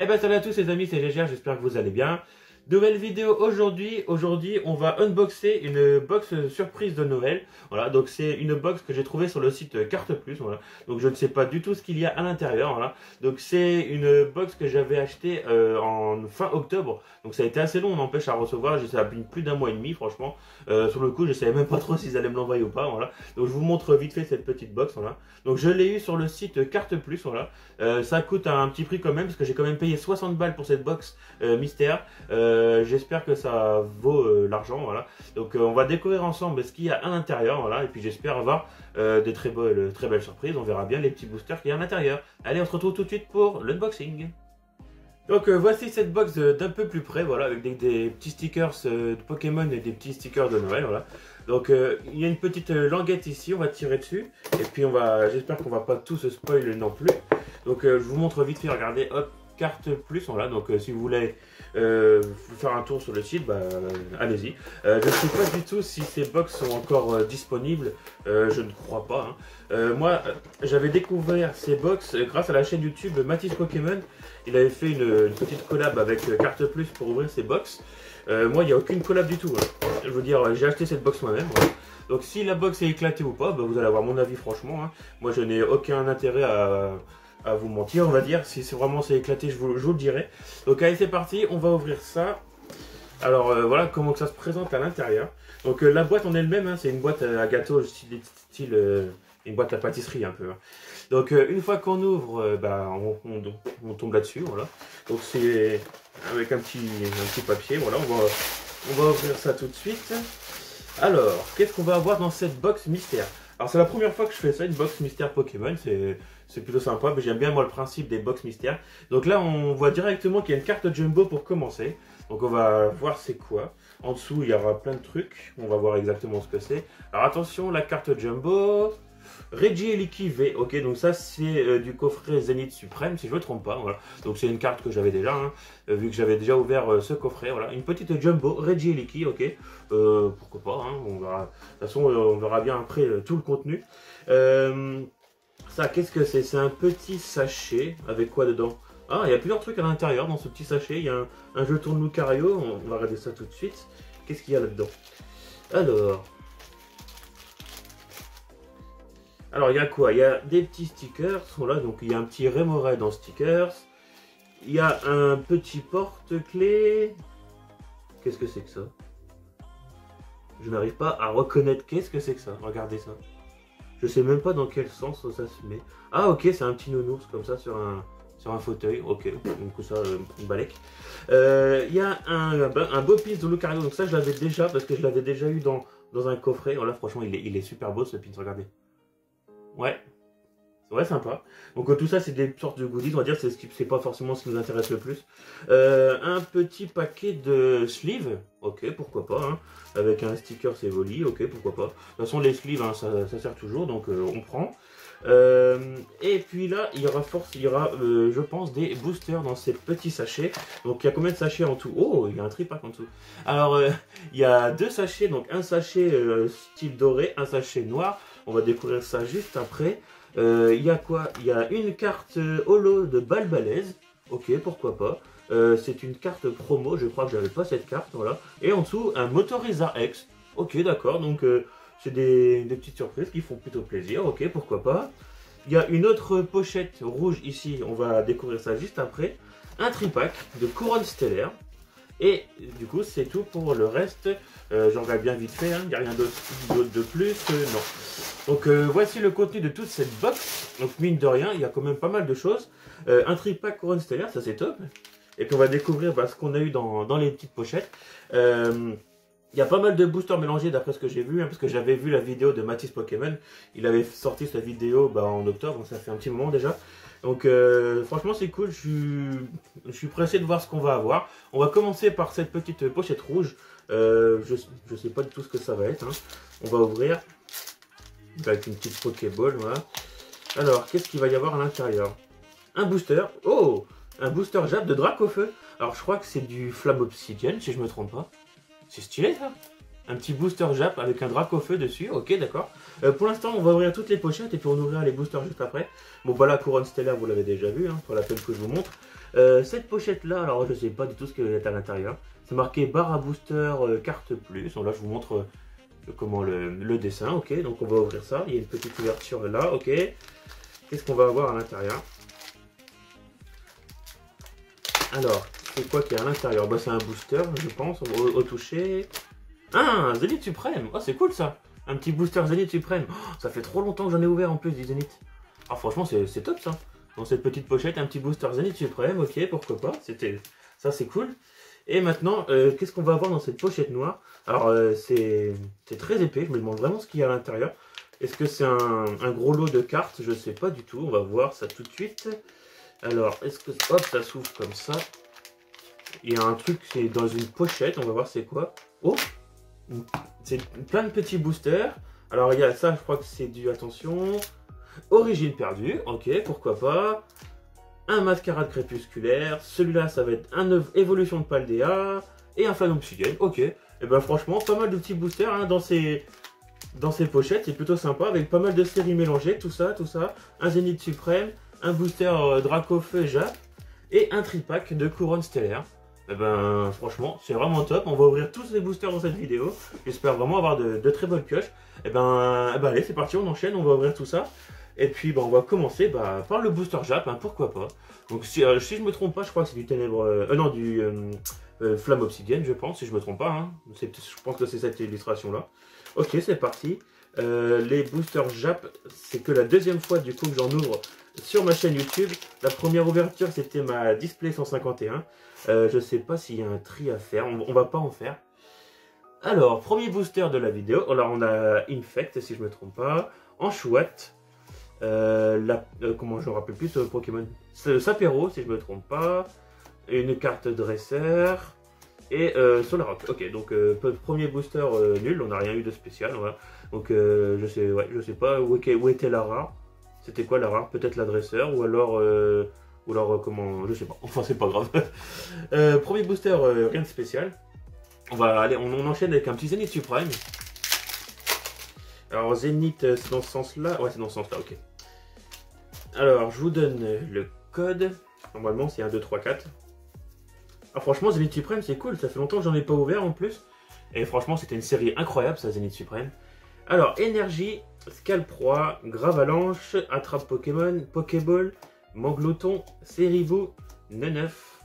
Eh ben salut à tous les amis, c'est GGR, j'espère que vous allez bien. Nouvelle vidéo aujourd'hui. Aujourd'hui, on va unboxer une box surprise de Noël. Voilà, donc c'est une box que j'ai trouvée sur le site Carte Plus. Voilà, donc je ne sais pas du tout ce qu'il y a à l'intérieur. Voilà, donc c'est une box que j'avais achetée en fin octobre. Donc ça a été assez long, on n'empêche à recevoir. Ça a pris plus d'un mois et demi, franchement. Sur le coup, je savais même pas trop s'ils allaient me l'envoyer ou pas. Voilà, donc je vous montre vite fait cette petite box. Voilà, donc je l'ai eu sur le site Carte Plus. Voilà, ça coûte un petit prix quand même parce que j'ai quand même payé 60 balles pour cette box mystère. J'espère que ça vaut l'argent, voilà. Donc on va découvrir ensemble ce qu'il y a à l'intérieur, voilà. Et puis j'espère avoir des très belles surprises. On verra bien les petits boosters qu'il y a à l'intérieur. Allez, on se retrouve tout de suite pour l'unboxing. Donc voici cette box d'un peu plus près, voilà, avec des petits stickers de Pokémon et des petits stickers de Noël, voilà. Donc il y a une petite languette ici, on va tirer dessus. Et puis j'espère qu'on va pas tout se spoil non plus. Donc je vous montre vite fait, regardez, hop. Carte Plus, voilà, donc si vous voulez faire un tour sur le site, bah, allez-y. Je ne sais pas du tout si ces box sont encore disponibles, je ne crois pas. Hein. Moi, j'avais découvert ces box grâce à la chaîne YouTube Mathis Pokémon. Il avait fait une petite collab avec Carte Plus pour ouvrir ces box. Moi, il n'y a aucune collab du tout. Hein. Je veux dire, j'ai acheté cette box moi-même. Voilà. Donc si la box est éclatée ou pas, bah, vous allez avoir mon avis franchement. Hein. Moi, je n'ai aucun intérêt à vous mentir, on va dire. Si c'est vraiment éclaté, je vous le dirai. Donc allez, c'est parti, on va ouvrir ça. Alors voilà comment ça se présente à l'intérieur. Donc la boîte en elle-même, hein, c'est une boîte à gâteau style une boîte à pâtisserie un peu. Hein. Donc une fois qu'on ouvre, bah, on tombe là-dessus, voilà. Donc c'est avec un petit papier, voilà. On va ouvrir ça tout de suite. Alors, qu'est-ce qu'on va avoir dans cette box mystère? Alors c'est la première fois que je fais ça, une box mystère Pokémon, c'est plutôt sympa, mais j'aime bien moi le principe des box mystères. Donc là on voit directement qu'il y a une carte jumbo pour commencer. Donc on va voir c'est quoi. En dessous il y aura plein de trucs, on va voir exactement ce que c'est. Alors attention, la carte jumbo, Regieleki V, ok, donc ça c'est du coffret Zénith Suprême si je ne me trompe pas, voilà. Donc c'est une carte que j'avais déjà, hein, vu que j'avais déjà ouvert ce coffret, voilà. Une petite jumbo Regieleki, ok, pourquoi pas, hein, on verra. De toute façon on verra bien après tout le contenu. Ça, qu'est-ce que c'est? C'est un petit sachet, avec quoi dedans? Ah, il y a plusieurs trucs à l'intérieur dans ce petit sachet, il y a un jeton de Lucario, on va regarder ça tout de suite. Qu'est-ce qu'il y a là-dedans? Alors, il y a quoi? Il y a des petits stickers, voilà, donc il y a un petit Remoraid en stickers. Il y a un petit porte-clés. Qu'est-ce que c'est que ça? Je n'arrive pas à reconnaître qu'est-ce que c'est que ça. Regardez ça. Je sais même pas dans quel sens ça se met. Ah ok, c'est un petit nounours comme ça sur un fauteuil. Ok, donc ça, une balèque. Il y a un beau pins de Lucario. Donc ça, je l'avais déjà parce que je l'avais déjà eu dans un coffret. Voilà, franchement, il est super beau ce pins, regardez. Ouais, sympa. Donc tout ça c'est des sortes de goodies, on va dire, c'est pas forcément ce qui nous intéresse le plus. Un petit paquet de sleeves, ok, pourquoi pas, hein. Avec un sticker c'est Evoli, ok, pourquoi pas. De toute façon les sleeves, hein, ça sert toujours, donc on prend. Et puis là il y aura je pense des boosters dans ces petits sachets. Donc il y a combien de sachets en tout? Oh, il y a un tripack en dessous. Alors il y a deux sachets, donc un sachet style doré, un sachet noir. On va découvrir ça juste après. Il y a quoi? Il y a une carte holo de Balbalaise. Ok, pourquoi pas. C'est une carte promo, je crois que j'avais pas cette carte, voilà. Et en dessous, un Motoriza X. Ok, d'accord, donc c'est des petites surprises qui font plutôt plaisir. Ok, pourquoi pas. Il y a une autre pochette rouge ici, on va découvrir ça juste après. Un tripack de couronne stellaire. Et du coup, c'est tout pour le reste. J'en regarde bien vite fait, hein. Il n'y a rien d'autre de plus. Non. Donc voici le contenu de toute cette box. Donc mine de rien, il y a quand même pas mal de choses. Un tripack couronne stellaire, ça c'est top. Et puis on va découvrir ce qu'on a eu dans les petites pochettes. Il y a pas mal de boosters mélangés d'après ce que j'ai vu, hein, parce que j'avais vu la vidéo de Mathis Pokémon. Il avait sorti sa vidéo en octobre, donc ça fait un petit moment déjà. Donc franchement c'est cool, je suis pressé de voir ce qu'on va avoir. On va commencer par cette petite pochette rouge. Je sais pas du tout ce que ça va être. Hein. On va ouvrir avec une petite Pokéball, voilà. Alors qu'est-ce qu'il va y avoir à l'intérieur? Un booster. Oh, un booster Jap de Dracofeu. Alors je crois que c'est du Flamme Obsidienne si je me trompe pas. C'est stylé ça. Un petit booster Jap avec un Dracofeu dessus, ok d'accord. Pour l'instant on va ouvrir toutes les pochettes et puis on ouvrira les boosters juste après. Bon bah la couronne stellaire vous l'avez déjà vu, hein, pour la peine que je vous montre. Cette pochette là, alors je sais pas du tout ce qu'il y a à l'intérieur. C'est marqué barre à booster carte plus. Donc là je vous montre comment le dessin. Ok, donc on va ouvrir ça. Il y a une petite ouverture là. Ok. Qu'est-ce qu'on va avoir à l'intérieur? Alors, c'est quoi qu'il y a à l'intérieur? Bah c'est un booster, je pense, au toucher. Ah, un Zénith Suprême. Oh, c'est cool ça. Un petit booster Zénith Suprême. Oh, ça fait trop longtemps que j'en ai ouvert en plus du Zénith. Ah, franchement, c'est top ça. Dans cette petite pochette, un petit booster Zénith Suprême. Ok, pourquoi pas. Ça, c'est cool. Et maintenant, qu'est-ce qu'on va avoir dans cette pochette noire? Alors, c'est très épais. Je me demande vraiment ce qu'il y a à l'intérieur. Est-ce que c'est un gros lot de cartes? Je sais pas du tout. On va voir ça tout de suite. Alors, est-ce que... Hop, ça s'ouvre comme ça. Il y a un truc, c'est dans une pochette. On va voir c'est quoi. Oh! C'est plein de petits boosters. Alors, il y a ça, je crois que c'est dû... Attention. Origine perdue. Ok, pourquoi pas. Un mascarade crépusculaire. Celui-là, ça va être un évolution de Paldea. Et un fan obsidienne. Ok. Et ben franchement, pas mal de petits boosters hein, dans ces pochettes. C'est plutôt sympa. Avec pas mal de séries mélangées. Tout ça, tout ça. Un Zénith Suprême. Un booster Dracofeu Jap et un tripack de couronne stellaire. Et ben franchement c'est vraiment top. On va ouvrir tous les boosters dans cette vidéo. J'espère vraiment avoir de très bonnes pioches. Et ben allez c'est parti, on enchaîne, on va ouvrir tout ça. Et puis on va commencer par le booster Jap, hein, pourquoi pas. Donc si je me trompe pas, je crois que c'est du ténèbre. Non du flamme obsidienne je pense, si je me trompe pas. Hein. Je pense que c'est cette illustration là. Ok c'est parti. Les boosters Jap, c'est que la deuxième fois du coup que j'en ouvre sur ma chaîne YouTube. La première ouverture c'était ma Display 151. Je sais pas s'il y a un tri à faire, on va pas en faire. Alors, premier booster de la vidéo. Alors on a Infect si je me trompe pas. Enchouette. Comment je me rappelle plus ce Pokémon. Sapero si je me trompe pas. Une carte dresseur. Et Solrock. Ok, donc premier booster nul, on n'a rien eu de spécial. Voilà. Donc je sais pas où était la rare. C'était quoi la rare? Peut-être l'adresseur ou alors comment, je sais pas. Enfin c'est pas grave. Premier booster, rien de spécial. On enchaîne avec un petit Zénith Suprême. Alors Zénith, c'est dans ce sens-là. Ouais, c'est dans ce sens-là. Ok. Alors je vous donne le code. Normalement c'est 1, 2, 3, 4. Ah franchement Zénith Suprême c'est cool, ça fait longtemps que j'en ai pas ouvert en plus. Et franchement c'était une série incroyable ça Zénith Suprême. Alors énergie, Scalproie, Gravalanche, Attrape Pokémon, Pokéball, Mangloton, Ceribou, Neneuf.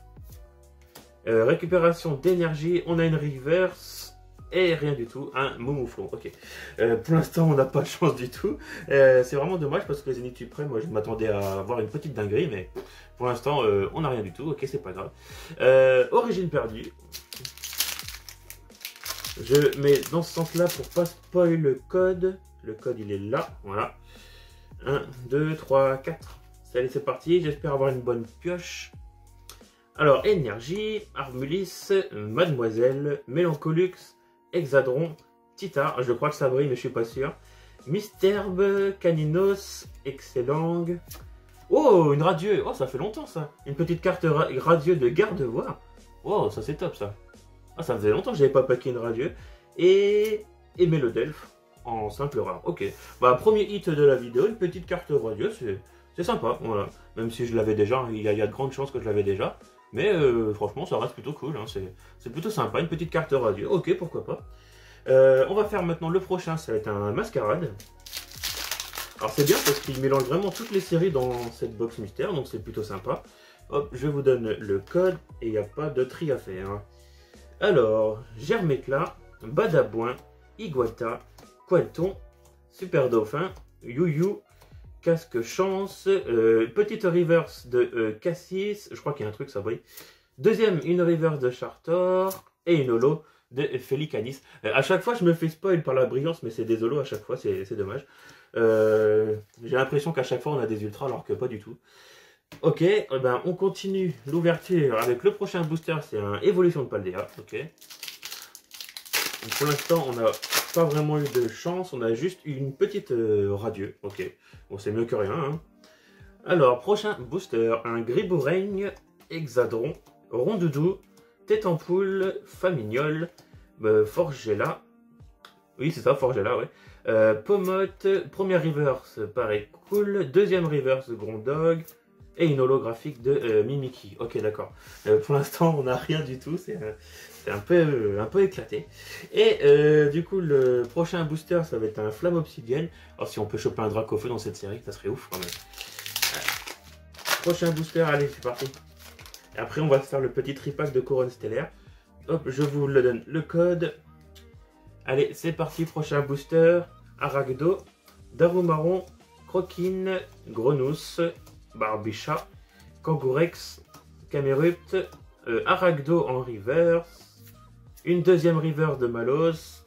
Récupération d'énergie, on a une reverse et rien du tout, un Momouflon. Ok. Pour l'instant on n'a pas de chance du tout. C'est vraiment dommage parce que les Zénith Suprême, moi je m'attendais à avoir une petite dinguerie, mais pour l'instant on n'a rien du tout. Ok, c'est pas grave. Origine perdue. Je mets dans ce sens-là pour pas spoil le code. Le code il est là, voilà. 1, 2, 3, 4. Allez c'est parti, j'espère avoir une bonne pioche. Alors énergie, Armulis, Mademoiselle, Mélancolux, Hexadron, Tita, je crois que ça brille mais je suis pas sûr. Misterbe, Caninos, Excellang. Oh une Radieux, oh ça fait longtemps ça. Une petite carte Radieux de Gardevoir. Oh ça c'est top ça. Ah ça faisait longtemps que j'avais pas packé une Radieux. Et Mélodelphe en simple rare. Ok, bah premier hit de la vidéo, une petite carte Radieux, c'est sympa, voilà. Même si je l'avais déjà, il y a de grandes chances que je l'avais déjà. Mais franchement, ça reste plutôt cool, hein. C'est plutôt sympa, une petite carte radio, ok, pourquoi pas. On va faire maintenant le prochain, ça va être un Mascarade. Alors c'est bien parce qu'il mélange vraiment toutes les séries dans cette box mystère, donc c'est plutôt sympa. Hop, je vous donne le code et il n'y a pas de tri à faire. Alors, Germécla, Badabouin, Iguata, Quenton, Super Dauphin, Youyou, Casque Chance, petite reverse de Cassis, je crois qu'il y a un truc ça brille. Deuxième, une reverse de Chartor et une holo de Felicanis. À chaque fois je me fais spoil par la brillance mais c'est des holos à chaque fois, c'est dommage. J'ai l'impression qu'à chaque fois on a des ultras alors que pas du tout. Ok, ben on continue l'ouverture avec le prochain booster, c'est un évolution de Paldea. Ok. Donc pour l'instant on n'a pas vraiment eu de chance, on a juste une petite Radieux. Ok, bon c'est mieux que rien. Hein. Alors prochain booster, un Griboureigne, Hexadron, Rondoudou, Tête en Poule, Famignol, Forgella. Oui c'est ça, Forgella ouais. Pomote, première reverse paraît cool, deuxième reverse Grondog, et une holographique de Mimikyu. Ok, d'accord. Pour l'instant, on n'a rien du tout. C'est un peu éclaté. Et du coup, le prochain booster, ça va être un Flamme Obsidienne. Alors, si on peut choper un Dracofeu dans cette série, ça serait ouf quand même. Prochain booster, allez, c'est parti. Et après, on va faire le petit tripack de couronne stellaire. Hop, je vous le donne le code. Allez, c'est parti, prochain booster. Aragdo, Darumaron, Croquine, Grenousse, Barbichat, Kangourex, Camerupt, Aragdo en reverse, une deuxième reverse de Malos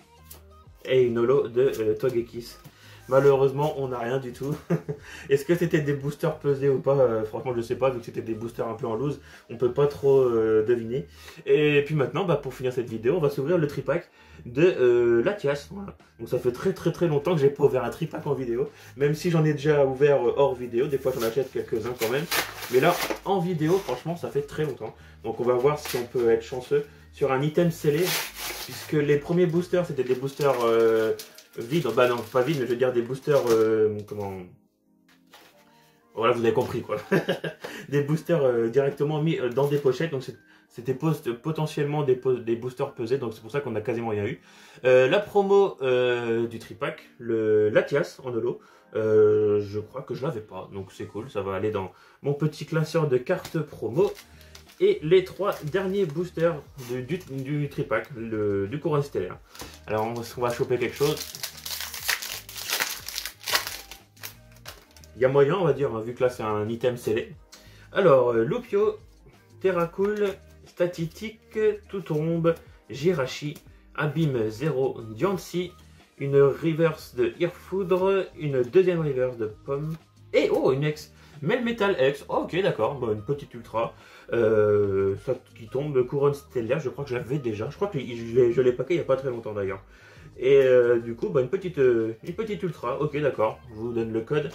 et une holo de Togekiss. Malheureusement, on n'a rien du tout. Est-ce que c'était des boosters pesés ou pas? Franchement, je sais pas, vu que c'était des boosters un peu en loose, on peut pas trop deviner. Et puis maintenant, bah, pour finir cette vidéo, on va s'ouvrir le tripack de Latias. Voilà. Donc ça fait très longtemps que j'ai pas ouvert un tripack en vidéo, même si j'en ai déjà ouvert hors vidéo. Des fois, j'en achète quelques-uns quand même. Mais là, en vidéo, franchement, ça fait très longtemps. Donc on va voir si on peut être chanceux sur un item scellé, puisque les premiers boosters, c'était des boosters... vide, bah non, pas vide, mais je veux dire des boosters, comment... Voilà, vous avez compris quoi. Des boosters directement mis dans des pochettes, donc c'était potentiellement des boosters pesés, donc c'est pour ça qu'on a quasiment rien eu. La promo du tripack, le Latias en holo, je crois que je l'avais pas, donc c'est cool, ça va aller dans mon petit classeur de cartes promo. Et les 3 derniers boosters du tripack, du couronne stellaire. Alors on va choper quelque chose. Il y a moyen, on va dire, hein, vu que là c'est un item scellé. Alors, Lupio, Terracool, Statitique, Toutombe, Jirachi, Abîme 0, Diancie, une reverse de Irfoudre, une deuxième reverse de Pomme, et oh, une ex, Melmetal X, oh, ok d'accord, bon, une petite ultra, ça qui tombe, couronne stellaire, je crois que je l'avais déjà, je crois que je l'ai packé il n'y a pas très longtemps d'ailleurs. Et du coup, bah, une petite ultra, ok d'accord, je vous donne le code.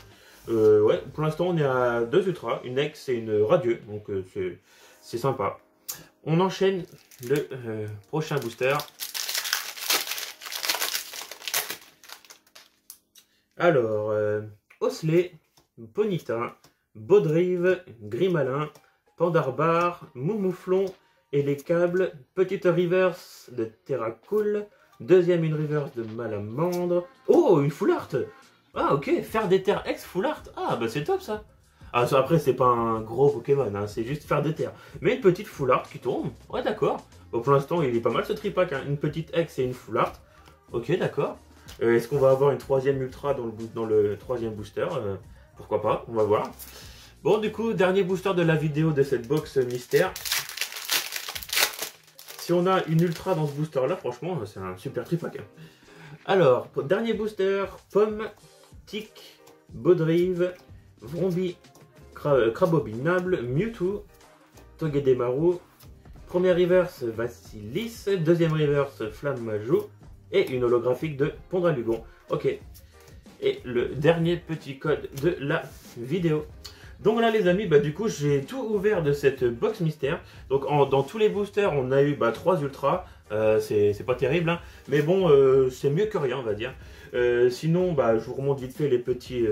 Ouais, pour l'instant on est à 2 ultras, une ex et une radieux, donc c'est sympa. On enchaîne le prochain booster. Alors, Osley, Ponyta, Baudrive, Grimalin, Pandarbar, Moumouflon et les câbles, petite reverse de Terracool, deuxième une reverse de Malamandre. Oh, une full art! Ah ok, faire des terres ex full art. Ah bah c'est top ça. Ah ça, après c'est pas un gros Pokémon, hein, c'est juste faire des terres. Mais une petite full art qui tombe. Ouais d'accord. Bon, pour l'instant il est pas mal ce tripack, hein. Une petite ex et une full art. Ok d'accord. Est-ce qu'on va avoir une troisième ultra dans le troisième booster? Pourquoi pas, on va voir. Bon du coup, dernier booster de la vidéo de cette box mystère. Si on a une ultra dans ce booster là, franchement c'est un super tripack, hein. Alors, dernier booster, Pomme, Tic, Baudrive, Vrombi, Crabobinable, Mewtwo, Togedemaru, première reverse Vassilis, deuxième reverse Flammajou et une holographique de Pondralugon. Ok. Et le dernier petit code de la vidéo. Donc voilà les amis, bah du coup j'ai tout ouvert de cette box mystère. Donc dans tous les boosters on a eu 3 ultras. C'est pas terrible, hein. Mais bon, c'est mieux que rien on va dire. Sinon, je vous remonte vite fait les petits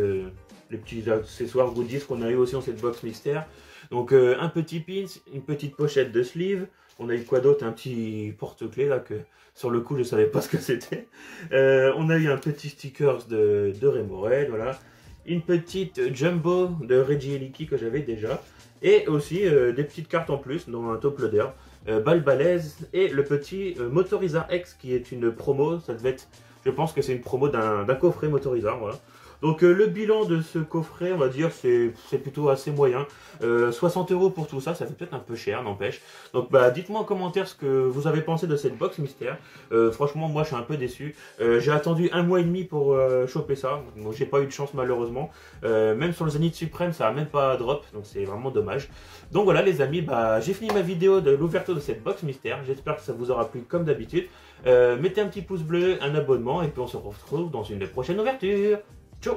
accessoires goodies qu'on a eu aussi dans cette box mystère. Donc un petit pins, une petite pochette de sleeve. On a eu quoi d'autre? Un petit porte-clés là que sur le coup je savais pas ce que c'était. On a eu un petit stickers de Remoraid, voilà. Une petite jumbo de Regieleki que j'avais déjà. Et aussi des petites cartes en plus dans un top loader. Balbalaise et le petit Motorizard X qui est une promo. Ça devait être, je pense que c'est une promo d'un coffret Motorizard, voilà. Donc le bilan de ce coffret, on va dire, c'est plutôt assez moyen. 60 € pour tout ça, ça fait peut-être un peu cher, n'empêche. Donc dites-moi en commentaire ce que vous avez pensé de cette box mystère. Franchement, moi je suis un peu déçu. J'ai attendu 1 mois et demi pour choper ça. Bon, j'ai pas eu de chance malheureusement. Même sur le Zénith Suprême, ça a même pas drop, donc c'est vraiment dommage. Donc voilà les amis, j'ai fini ma vidéo de l'ouverture de cette box mystère. J'espère que ça vous aura plu comme d'habitude. Mettez un petit pouce bleu, un abonnement, et puis on se retrouve dans une prochaine ouverture. Ciao!